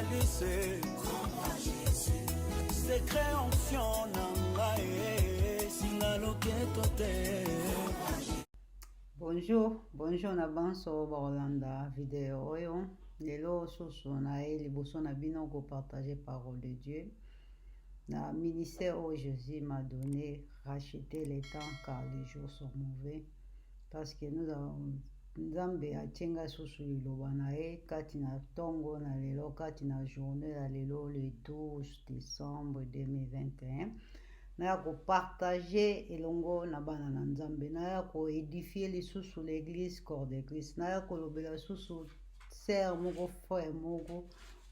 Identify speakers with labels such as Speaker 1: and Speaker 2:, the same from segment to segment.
Speaker 1: lycée. Secret onction nangae singalo ketote.
Speaker 2: Bonjour na banso Rolanda vidéo oyo lelo susu na liboso na bino ko partager parole de Dieu na ministère où Jésus m'a donné racheter les temps car les jours sont mauvais parce que nous avons Nzambe atenga susu liloba na ye kati na tongo na lelo kati na journée na lelo le 12 décembre 2021 na ko partager elongo na bana na Nzambe na ko édifier lisusu l'église corps de Christ na ko lobela susu sœur moko frère moko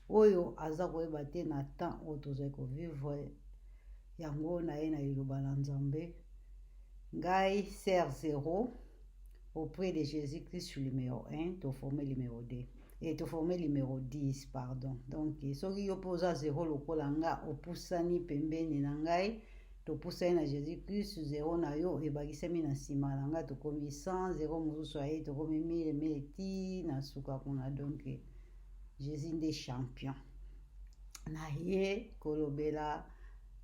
Speaker 2: oyo aza koyeba te na temps oyo tozali kovivre yango na ye na liloba na Nzambe ngai sœur 0 auprès de Jésus-Christ numéro 1, tu formé numéro 2. Et tu formé numéro 10, pardon. Donc, ce qui oppose à 0, le kolanga, opusani pembeni nangai, tu pusani na Jésus-Christ, 0 na yo, et bagisemi na sima nanga, tu komi 100, 0 musu aye, tu komi 1000, ti, na suka kuna, donc, Jésus des champions. Na ye, kolobela,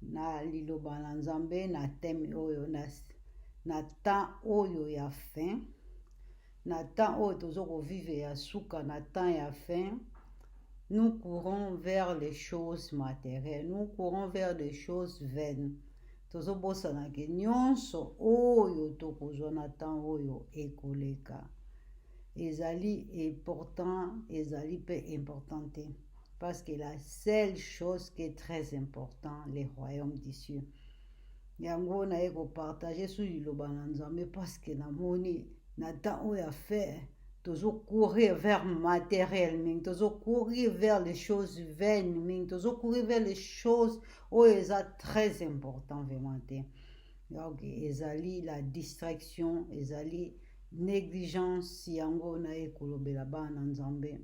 Speaker 2: na liloba na Nzambe, na thème oyo, na temps oyo ya fin, na temps oyo tozoko vivre ya suka na temps ya fin, nous courons vers les choses matérielles, nous courons vers des choses vaines. Tozobosana ke nyonso oyo tokozwa na temps oyo ekoleka. Ezali important, ezali pe important te. Parce que la seule chose qui est très importante, le royaume des cieux. Yango na eko partager sur liloba na Nzambe parce que na moni na temps oyo a faire tozo courir vers matériel ming tozo courir vers les choses vaines ming tozo courir vers les choses oyo eza très important vraiment te. Donc ezali la distraction, ezali négligence yango na ekolobela bana Nzambe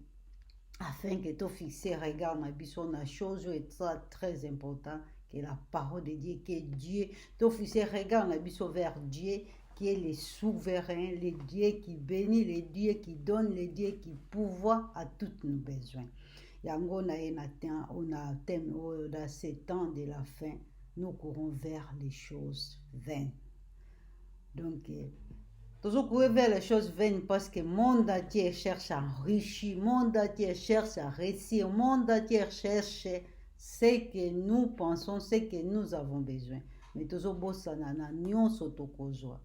Speaker 2: afin que to fixer regard na biso na chose oyo très important que la parole de Dieu, que Dieu, to fixer regard na biso vers Dieu qui est le souverain, le Dieu qui bénit, le Dieu qui donne, le Dieu qui pourvoit à tous nos besoins. Yango na on a thème dans ces temps de la fin, nous courons vers les choses vaines. Donc, toujours courir vers les choses vaines parce que le monde entier cherche à enrichir, le monde entier cherche à réussir, le monde entier cherche ce que nous pensons, ce que nous avons besoin. Mais toujours bossana na nyonso tokozwa.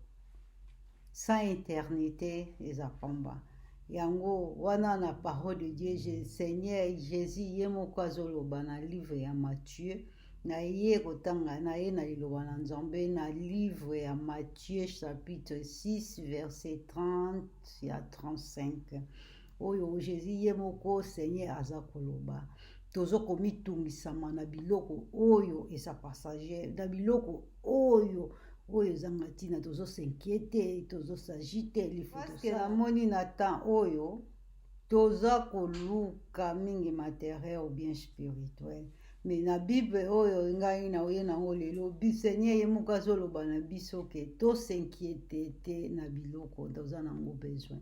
Speaker 2: Sans éternité, eza pamba. Yango wana na parole de Dieu, Seigneur Jésus yemoko azoloba na livre ya Matthieu, na ye kotanga na ye na liloba na Nzambe na livre ya Matthieu chapitre 6 verset 30 à 35. Oyo Jésus yemoko Seigneur aza koloba. Tozoko mitungisama na biloko oyo eza passager, na biloko oyo zanga tina tozo s'inquiéter, tozo s'agiter, parce que la moni na temps oyo toza koluka mingi matériel ou bien spirituel. Mais na Bible oyo ngai na oye na lelo Seigneur yemuka zoloba na biso ke to s'inquiéter te na biloko toza nango besoin.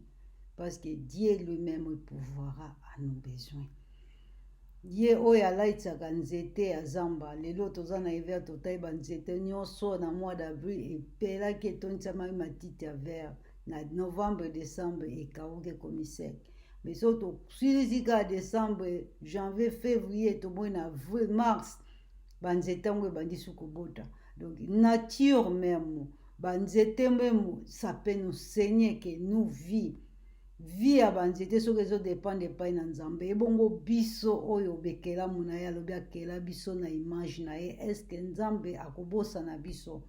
Speaker 2: Parce que Dieu lui-même pourvoira à nos besoins. Ye oyo alaitsaka nzete ya zamba lelo toza na hiver totaiba nzete nyonso na mois d'avril epelaki etondisamaki matiti ya vert na novembre décembre ekauki ekomi sec. Mais so tosilisi kaka décembre janvier février tomoni na avril mars banzete yango ebandisi kobota. Donc nature même banzete même ça peut nous saigner que nous vie ya banzete soki ezodépendre epai na Nzambe ebongo biso oyo bekelamu na ye alobi akela biso na image na ye eske Nzambe akobosana biso?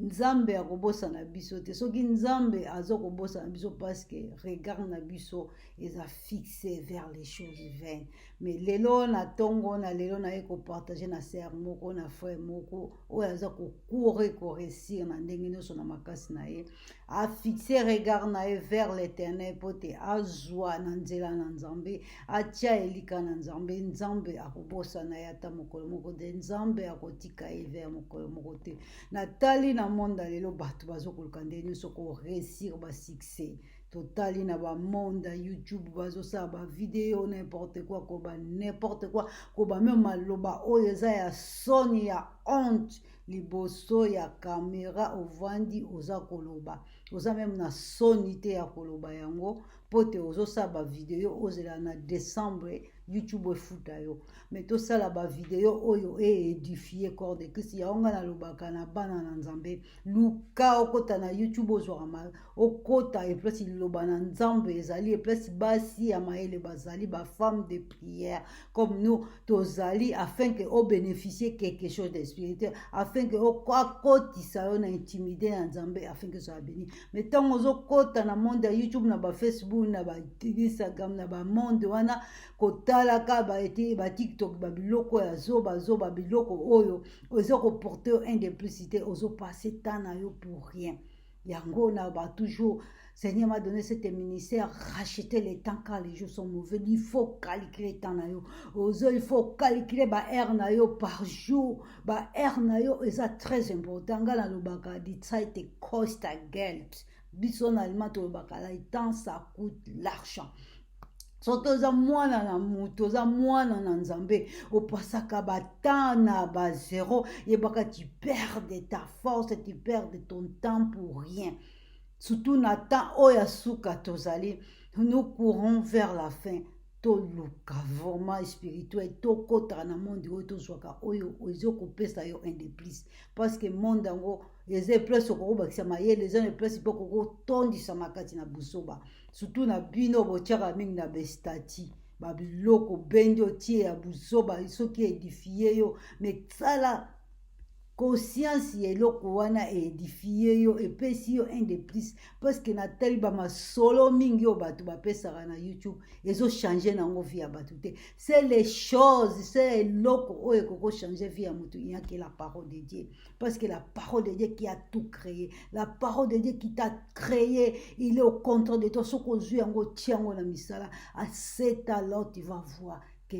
Speaker 2: Nzambe akobosana biso te. Soki Nzambe azokobosana biso parce que regard na biso eza fixé vers les choses vaines. Mais lelo na tongo na lelo na eko partager na sœur moko na frère moko oyo aza kokourir koréussir na ndenge nyonso na makasi na ye a fixer regard na ye vers l'éternel po te azwa na nzela na Nzambe atia elika na Nzambe. Nzambe akobosana ye ata mokolo moko te. Nzambe akotika ye vers mokolo moko te. Natali na monde lelo bato bazokoluka ndenge nyonso ko réussir ba succès. totali na bamonde ya YouTube bazosala bavideo n'importe quoi koba n'importe quoi koba meme maloba oyo eza ya soni ya honte liboso ya kamera ovandi oza koloba oza meme na soni te ya koloba yango mpo te ozosala bavideo ozela na décembre YouTube efuta yo me tosala bavideo oyo eedifie corps de Christ yango nga nalobaka na bana na nzambe luka okota na YouTube ozwaka okota eplasi liloba na nzambe ezali eplasi basi ya mayele bazali bafemme de prière comme nous tozali afin que obénéficie quelque chose de spirituel afin que okotisa yo na intimité na nzambe afin que soya béni me ntango ozokota na monde ya YouTube na bafacebook na bainstagram na bamonde wana kotalaka batiktok babiloko ya zoba biloko oyo oza koporte yo indéplicité ozopase temps na yo pour rien yango na toujours Seigneur m'a donné cet ministère, racheter les temps car les jours sont mauvais. Il faut calculer le temps na yo. Il faut calculer ba heure na yo par jour. Ba heure na yo est très important. Ngala lobaka die Zeit kostet Geld. Bison allemand to lobaka la temps ça coûte l'argent. Soto oza mwana na mutu oza mwana na nzambe opasaka batemps na bazero yebaka tu perds de ta force tu perds de ton temps pour rien surtout na temps oyo suka tozali nous courons vers la fin toluka vraiment spirituel tokotaka na monde oyo tozwaka oyo ezokopesa yo indéplice parce que monde yango eza place okokobakisa mayele eza na place mpo kokotondisa makati na busoba surtout na bino botiaka mingi na bestati babiloko bendi otie ya busoba soki edifie yo me sala conscience ya eloko wana edifie yo epesi yo indéplice parce que na tali bamasolo mingi oyo bato bapesaka na YouTube ezochange nango vie ya bato te c'est les choses c'est eloko oyo ekokochange vie ya moto il n'y a que la parole de Dieu parce que la parole de Dieu qui a tout créé la parole de Dieu qui t'a créé il est au contrôle de toi soki ozwi yango tia yango na misala à cet alors tu vas voir que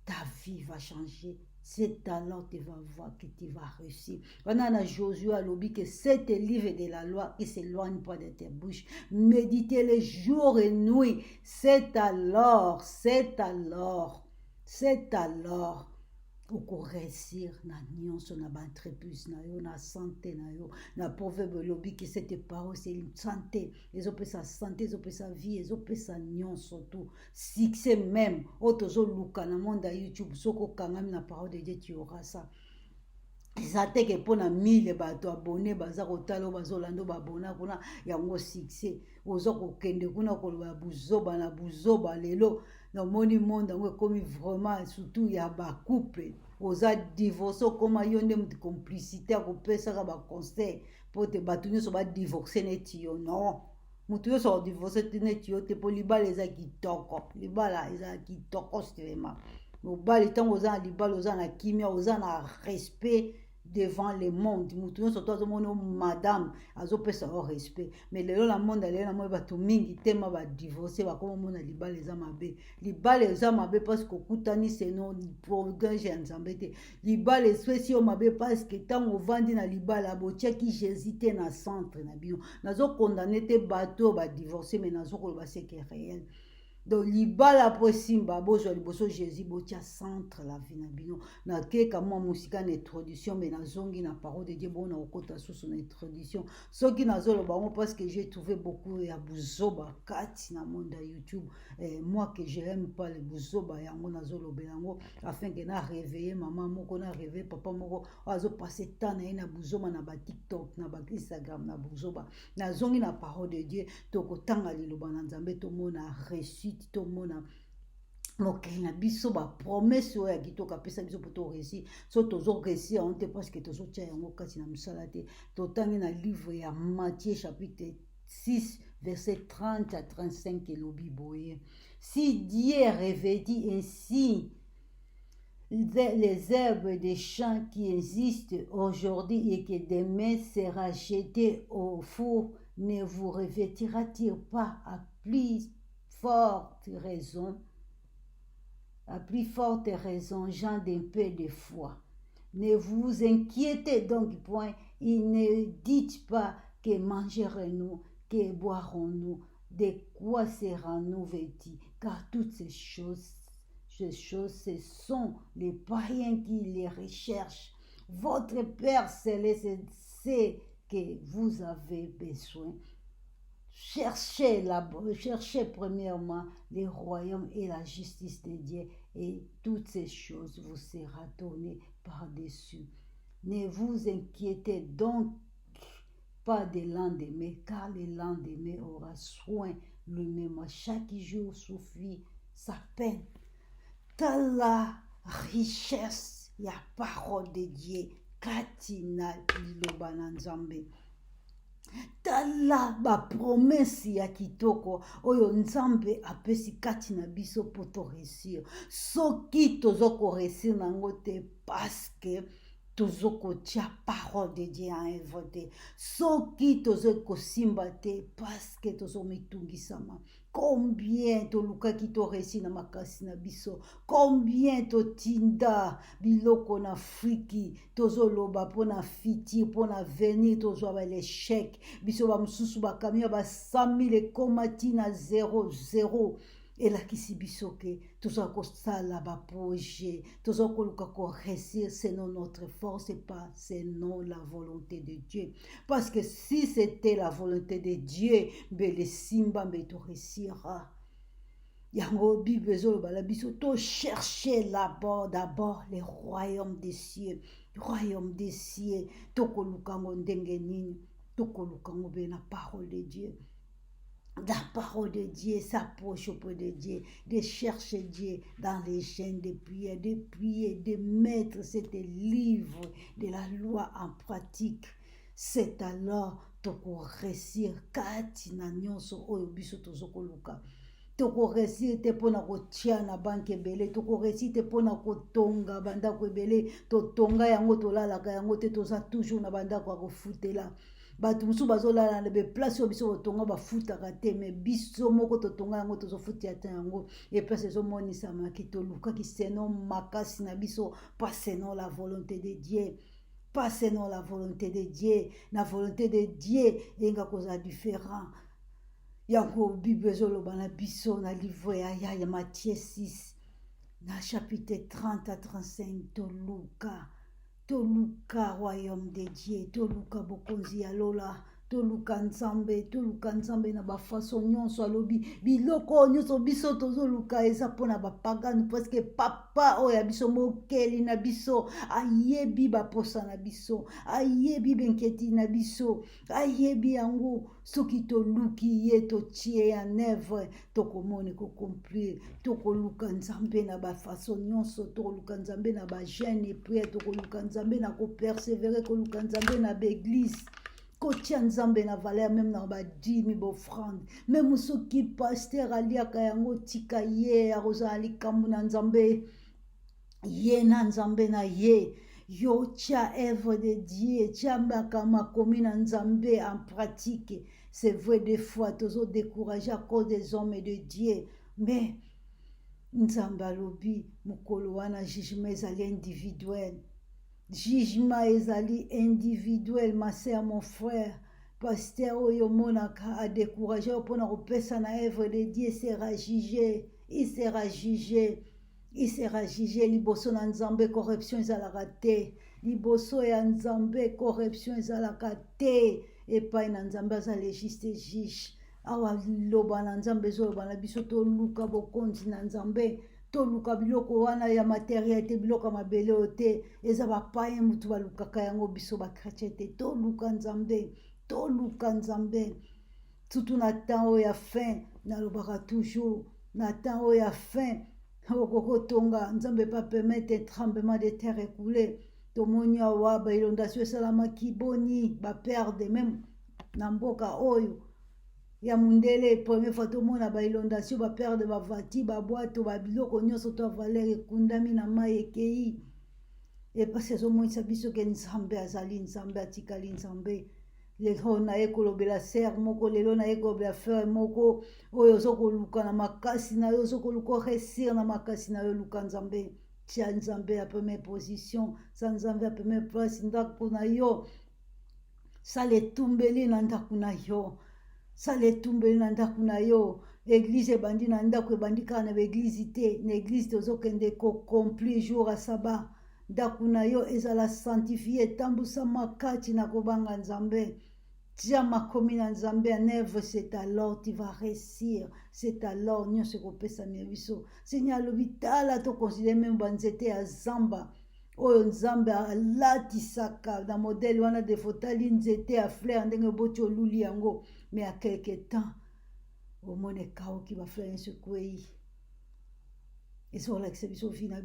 Speaker 2: ta vie va changer. C'est alors que tu vas voir que tu vas réussir. On a Josué a lobby que cet livre de la loi qui s'éloigne pas de tes bouches. Méditez les jours et nuit. C'est alors réussir na nyonso na entreprise na yo na santé na yo na proverbe lobby que cette parole c'est une santé ezopesa santé ezopesa vie ezopesa nyonso tout succès même otozoluka na monde ya YouTube soko kangami na parole de Dieu tu auras ça eza te ke mpo na 1000 bato abone baza kotala bazolanda babona kuna yango succès oza kokende kuna koloba buzoba na buzoba lelo namoni monde yango ekomi vraiment surtout ya bacouple oza divorce okoma yo nde mutu complicité ya kopesaka baconseil mpo te bato nyonso badivorce neti yo non mutu nyonso akodivorce te neti yo te mpo libala eza kitoko libala eza kitoko strema mobali ntango oza na libala oza na kimia oza na respect devant le monde mutu nyonso to azomona madame azopesa o respect mais lelo na monde lelo na moi bato mingi tema badivorce bakomomona libala eza mabe parce que okutani seno programme ya nzambe te libala espesi yo mabe parce que ntango ovandi na libala botiaki Jésus te na centre na bino nazokondane te bato badivorce mais nazokoloba seke réel donc libala po simba bozwa liboso Jésus botia centre la vie na bino na keka mwa musika na introduction mais nazongi na parole de Dieu bona okota susu na introduction soki nazoloba bango parce que j'ai trouvé beaucoup ya buzoba kati na monde ya YouTube moi que je aime pas le buzoba yango nazolobela yango afin que na réveiller maman moko na réveiller papa moko azo passer temps na ye na buzoba na ba TikTok na ba Instagram na buzoba nazongi na parole de Dieu tokotanga liloba na nzambe tomona réussite tomona mokili na biso bapromese oyo ya kitoko apesa biso mpo toréussir so tozoréussir yango te parce que tozotia yango kati na misala te totangi na livre ya Matthieu chapitre 6 verset 30 à 35 elobi boye si Dieu revêtit ainsi les herbes des champs qui existent aujourd'hui et que demain sera jeté au four ne vous revêtira-t-il pas à plus forte raison, gens d'un peu de foi. Ne vous inquiétez donc point, et ne dites pas que mangerons-nous, que boirons-nous, de quoi serons-nous vêtus? Car toutes ces choses, ce sont les païens qui les recherchent. Votre Père céleste sait que vous avez besoin. Cherchez premièrement le royaume et la justice de Dieu, et toutes ces choses vous seront données par-dessus. Ne vous inquiétez donc pas de lendemain, car le lendemain aura soin lui-même. Chaque jour suffit sa peine. Dans la richesse, il y a parole de Dieu. Katina liloba na nzambe. Tala ba promesse ya kitoko oyo nzambe apesi kati na biso po to réussir. Soki tozoko réussir nango te parce que tozokotia parole de Dieu en invoté. Soki tozoko simba te parce que tozomitungisama. Combien tolukaki to réussir na makasi na biso, combien totinda biloko na friki tozoloba pona fiti pona venir tozwa ba l'échec biso ba mususu ba kamia ba 100 000 komati na 0 elakisi biso ke tozwa kosala ba projet tozwa koluka ko réussir selon notre force et pas selon la volonté de Dieu, parce que si c'était la volonté de Dieu mbele simba mbe to réussira. Yango Bible ezoloba la biso to chercher d'abord le royaume des cieux, to koluka ngo ndenge nini, to koluka ngo be na parole de Dieu. La parole de Dieu, s'approche auprès de Dieu, de chercher Dieu dans les chaînes de prière, de mettre ce livre de la loi en pratique. C'est alors toko réussir kati na nyonso oyo biso tozoko luka. Toko réussir te pona kotia na banke ebele, toko réussir te pona kotonga bandako ebele, totonga yango tolalaka yango te toza toujours na bandako ya kofutela. Batu musu bazolala na be place oyo biso kotonga bafutaka te, me biso moko totonga yango tozofuti ata yango e place ezomonisama ki tolukaki seno makasi na biso, pas selon la volonté de Dieu. Pas selon la volonté de Dieu. La volonté de Dieu enga koza différent. Yango Bible ezoloba na biso na livre ya Matthieu 6 na chapitre 30 à 35 toluka royaume de Dieu, toluka bokonzi ya lola, toluka nzambe na bafaso nyonso alobi biloko nyonso biso tozoluka eza mpona bapagani, parce que papa oyo ya biso mokeli na biso ayebi baposa na biso, ayebi benketi na biso, ayebi yango. Soki toluki ye totie en œuvre tokomoni kocomplir, tokoluka nzambe na bafaso nyonso, tokoluka nzambe na bagene priere, tokoluka nzambe na kopersévérer, koluka nzambe na baeglise, kotia nzambe na valeur même na badimi bofrande. Même soki pasteur aliaka yango tika ye akozala likambo na nzambe, ye na nzambe na ye. Yo tia œuvre de Dieu, tia makomi na nzambe en pratique. C'est vrai, des fois tozo découragé à cause des hommes et de Dieu, mais nzambe alobi mokolo wana jugement ezali individuel. Jugement ezali individuel, ma sœur, mon frère. Pasteur oyo monaka a découragé pona kopesa na œuvre de Dieu sera jugé, il sera jugé. Il sera jugé. Liboso na nzambe corruption ezalaka te, liboso ya nzambe corruption ezalaka te, epai na nzambe aza légiste juge. Awa loba na nzambe ezoloba na biso toluka bokonzi na nzambe, toluka biloko wana ya matériel te, biloko mabele oyo te, eza bapaye mutu balukaka yango, biso bakretien te, toluka nzambe, toluka nzambe. Surtout na temps oyo ya fin, nalobaka toujours na temps oyo ya fin okokotonga nzambe pa permettre tremblement de terre écoulé. Tomoni awa ba inondation esalamaki boni baperde même na mboka oyo ya mundele, première fois tomona ba inondation baperde bavati babwato babiloko nyonso to valeur ekundami na mai ekei, epasi ezomonisa biso ke nzambe azali nzambe, atikali nzambe. Lelo na ye kolobela ser moko, lelo na ye kolobela frère moko oyo ozokoluka na makasi na yo, ozokoluka réussir na makasi na yo, luka nzambe, tia nzambe à première position, sa nzambe à première place ndako na yo, sala etumbeli na ndako na yo. sala etumbeli na ndako na yo église ebandi na ndako ebandi kaka na baeglise te na église tozokende kocompli jour ya saba ndako na yo ezala sanctifie etambusama kati na kobanga nzambe tia makomi na nzambe en œuvre, c'est alors tu vas réussir, c'est alors nyonso ekopesami ya biso. Seigneur alobi tala toconsidere meme banzete ya zamba oyo nzambe alatisaka na modele wana defo tali nzete ya fleur ndenge oboti oluli yango mais ya quelque temps omoni ekauki bafleur nyonso ekwei ezolakisa biso vi na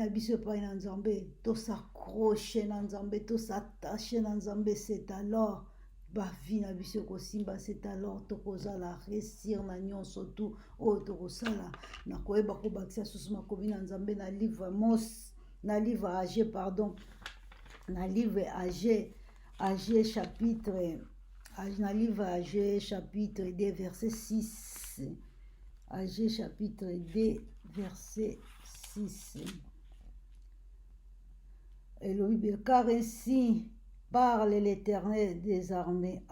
Speaker 2: biso epai na nzambe tosakroche na nzambe tosatache na nzambe c'est alors bavi na biso ekosimba c'est alors tokozala réussir na nyonso tu oyo tokosala na koyeba kobakisa susu makomi na nzambe na livre Agé pardon na livre Agé chapitre na livre Agé chapitre 2 verset 6 Agé chapitre 2 verset 6 elobi car ainsi parle l'Éternel des armées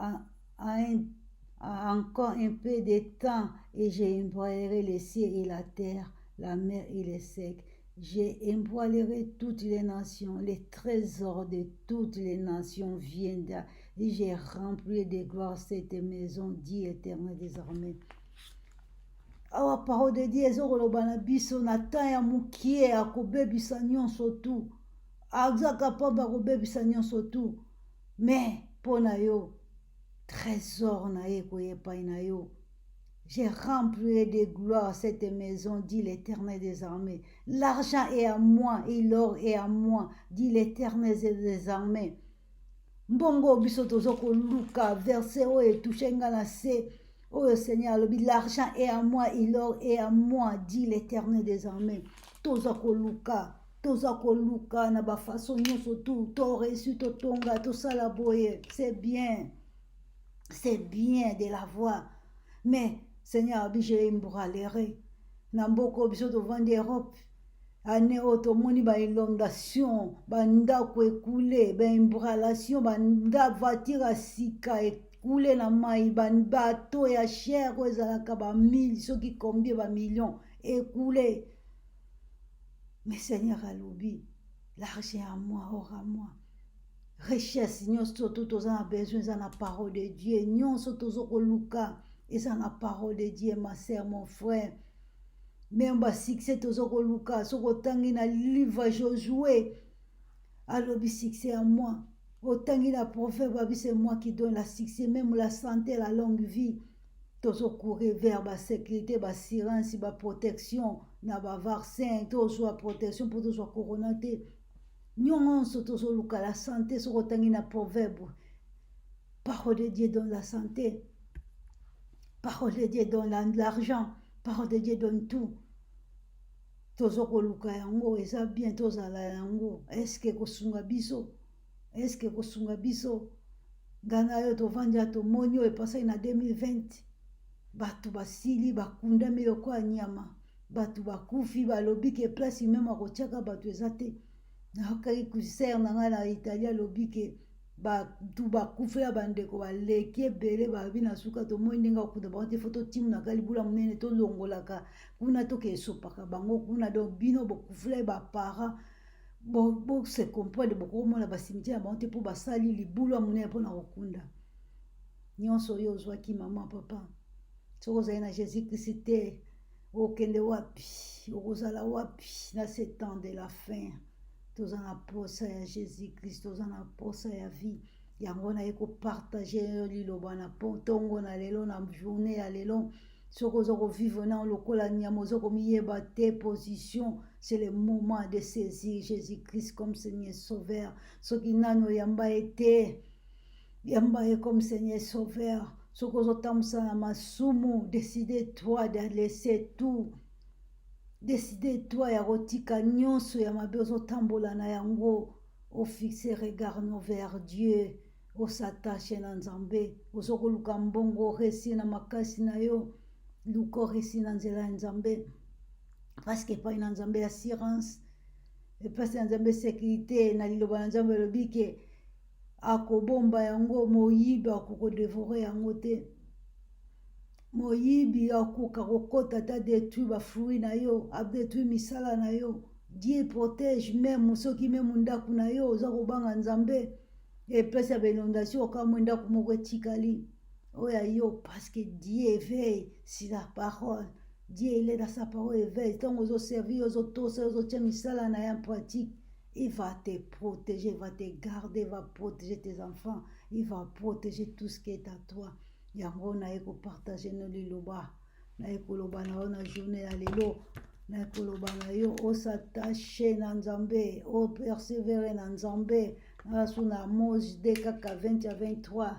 Speaker 2: encore un peu de temps et j'ébranlerai les cieux et la terre, la mer et les secs. J'ébranlerai toutes les nations, les trésors de toutes les nations viendront et j'ai rempli de gloire cette maison, dit l'Éternel des armées. Awa parole de Dieu ezokoloba na biso na temps ya mokie akobebisa nyonso tu aza capable akobebisa nyonso tu mais mpo na yo trésor na ye koyepai na yo. J'ai rempli de gloire cette maison, dit l'Éternel des armées. L'argent est à moi et l'or est à moi, dit l'Éternel des armées. Mbongo biso tozoko luka verset oyo etouche nga na se oyo Seigneur alobi l'argent est à moi et l'or est à moi, dit l'Éternel des armées. Tozoko luka na ba façon nyonso tu to reçu to tonga to sala boye c'est bien de l'avoir mais Seigneur abi je imbralerai na mboko biso tovandi Europe ane oyo tomoni bainondation bandako ekule baimbralation voiture ya sika ekule na mai bato ya chere oyo ezalaka bamille soki combien bamillion ekule. Mais Seigneur alobi l'argent à moi, or à moi. Richesse nyonso toza na besoin eza na parole de Dieu nyonso tozokoluka eza na parole de Dieu ma sœur mon frère. Même basuccès tozokoluka soki otangi na livre Josué alobi succès à moi otangi na prophète babi c'est moi qui donne la succès même la santé la longue vie tozokourir vers basécurité bassurance baprotection na bavaccin tozwa protection mpo tozwa corona te nyonso tozoluka la santé soki otangi na proverbe parole de Dieu donne la santé, parole de Dieu donne l'argent, parole de Dieu donne tout. Tozokoluka yango eza bien tozala yango eske kosunga biso ngana yo tovandi ya tomoni oyo epasai na 2020 bato basili bakundami lokola nyama bato bakufi balobi ke place meme akotiaka bato eza te nakokaki kusere na ngai na Italie alobi ke bato bakufela bandeko baleki ebele babi na suka tomoni ndenge akuta bango te fo totimunaka libula monene tolongolaka kuna tokesopaka bango kuna donc bino bokufela bapara se comprendre bokomona basimitiere na bango te mpo basali libula monene mpona kokunda nyonso oyo ozwaki mama papa soki ozali na Jésus Christ te okende wapi okozala wapi na ce temps de la fin toza na posa ya Jésus Christ toza na posa ya vie yango na ye kopartage liloba na ntongo na lelo na journée ya lelo soki oza kovivre na lokola nyama oza komiyeba te position c'est le moment de saisir Jésus Christ comme Seigneur Sauveur soki nano yamba ete yamba ye comme Seigneur Sauveur soki ozotambusa na masumu décide-toi de laisser tout décide-toi ya kotika nyonso ya mabe ozotambola na yango ofixe regard no vers Dieu osatache na Nzambe ozokoluka mbongo resi na makasi na yo luka resi na nzela ya Nzambe parce que epai na Nzambe assurance epai na Nzambe sécurité na liloba na Nzambe elobi ke akobomba yango moyibi akokodevore yango te moyibi akoka kokota ata détruire bafruit na yo, adétruire misala na yo. Dieu protège même soki même ndako na yo oza kobanga nzambe epesa bainondation okamwa ndako moko etikali oya yo, parce que Dieu éveille sur la parole. Dieu il est dans sa parole éveille. Tant que servir aux autres, aux misala na en pratique, il va te protéger, il va te garder, il va protéger tes enfants, il va protéger tout ce qui est à toi. Yango na eko partager no liloba na eko loba na ona journée ya lelo na eko loba na yo o s'attacher na nzambe o persévérer na nzambe na suna Amos 2 kaka 20 à 23.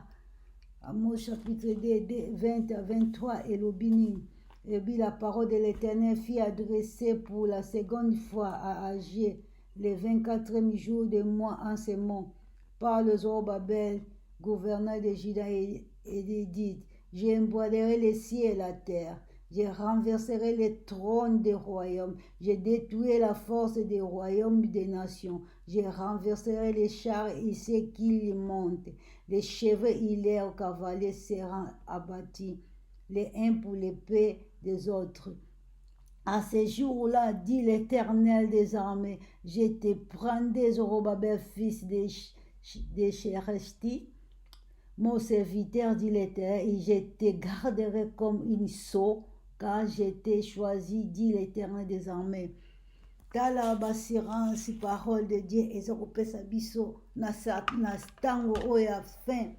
Speaker 2: Amos chapitre 2 20 à 23 et l'obini. Et puis la parole de l'Éternel fut adressée pour la seconde fois à Agé, le 24e jour du mois en ce mois, par le Zorobabel, gouverneur de Juda, et dit, j'emboîterai les cieux et la terre, je renverserai les trônes des royaumes, je détruirai la force des royaumes des nations, je renverserai les chars et ceux qui y montent, les chevaux et les cavaliers seront abattus, les uns pour l'épée des autres. À ce jour-là, dit l'Éternel des armées, je te prendrai Zorobabel, fils de Shéréchti, mon serviteur, dit l'Éternel, et je te garderai comme une sceau, car je t'ai choisi, dit l'Éternel des armées. Tala basirance, parole de Dieu, ezokopesa biso na tango oyo ya fin.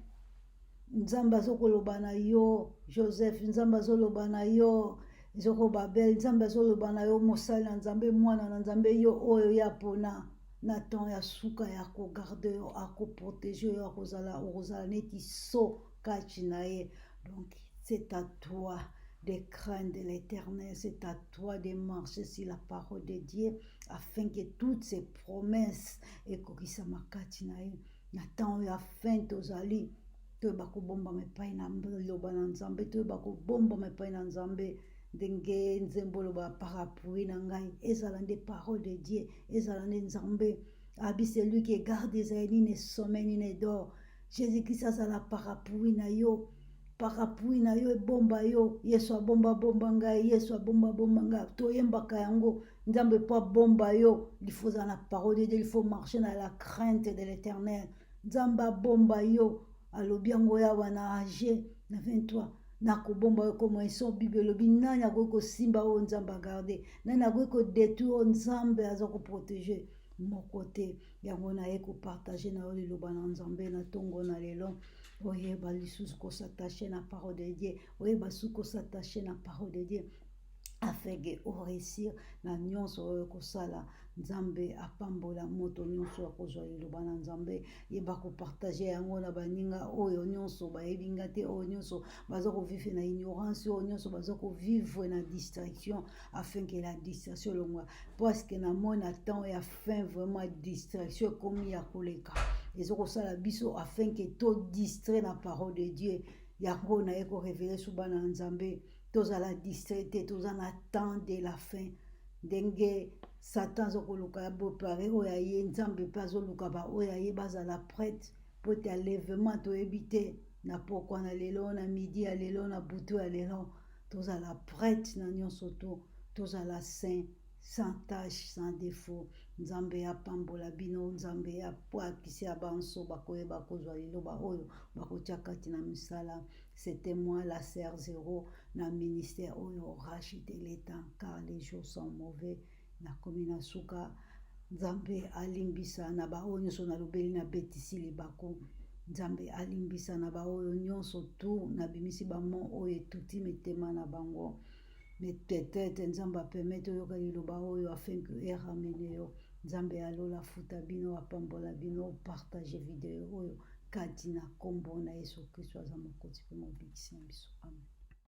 Speaker 2: Nzambe azokoloba na yo Joseph, nzambe azoloba na yo Zorobabel, nzambe azoloba na yo mosali na nzambe, mwana na nzambe yo oyo ya pona na temps ya suka ya kogarde yo, akoprotege yo, okozala neti so kati na ye. Donc c'est à toi de craindre l'Éternel, c'est à toi de marcher sur la parole de Dieu afin que toutes ces promesses ekokisama kati na ye. Na temps ya fin tozali toyeba kobombama epai na liloba na nzambe, toyeba kobombama epai na nzambe ndenge nzembo oloba parapluie na ngai ezala nde parole de Dieu, ezala nde nzambe abi celui qui garde ezali nini sommeil nini dort. Jésus-Christ azala parapluie na yo, parapluie na yo ebomba yo, Yesu abomba ngai, Yesu abomba ngai, toyembaka yango nzambe po abomba yo. Il faut dans la parole de Dieu, il faut marcher dans la crainte de l'Éternel. Nzambe abomba yo alobi yango yawa na Agé na 23 nakobomba yo komo eso Bible elobi nani akoki kosimba oyo nzambe agarde, nani akoki kodétruire oyo nzambe aza koprotege moko te. Yango naye kopartage na yo liloba na nzambe na ntongo na lelo. Oyeba lisusu kosatache na parole de Dieu, oyeba susu kosatache na parole de Dieu afin que oréussir na nyonso oyo kosala. Nzambe apambola moto nyonso akozwa liloba na nzambe, yeba kopartage yango na baninga oyo nyonso bayebi nga te, oyo nyonso baza kovivre na ignorance, oyo nyonso baza kovivre na distraction, afin que la distraction elongwa, parce que na moi na temps ya fin vraiment distraction ekomi ya koleka ezokosala biso afin que to distrait na parole de Dieu. Yango naye korevele so bana nzambe tozala distrait te, toza na temps de la fin ndenge Satan azokoluka ya bopare oyo aye, nzambe mpe azoluka baoyo aye bazala prêtre po ete alèvement toyebi te na pokwa na lelo, na midi ya lelo, na butu ya lelo tozala prêtre na nyonso to, tozala saint, sans tache, sans défaut. Nzambe apambola bino, nzambe apwakisi ya banso bakoyeba kozwa liloba oyo bakotia kati na misala. C'était moi la sœur Zéro na ministère oyo racheter les temps car les jours sont mauvais. Nakomi na suka, nzambe alimbisa na baoyo nyonso nalobeli na betisi libako, nzambe alimbisa na baoyo nyonso tu nabimisi bamo oyo etuti mitema na bango. Mais peut-être nzambe apermettre oyoka liloba oyo afin que eramene yo. Nzambe alola futa bino, apambola bino, partage video oyo kati na kombo na Yesu Kristo aza mokoti mpe mobikisi na biso. Amen.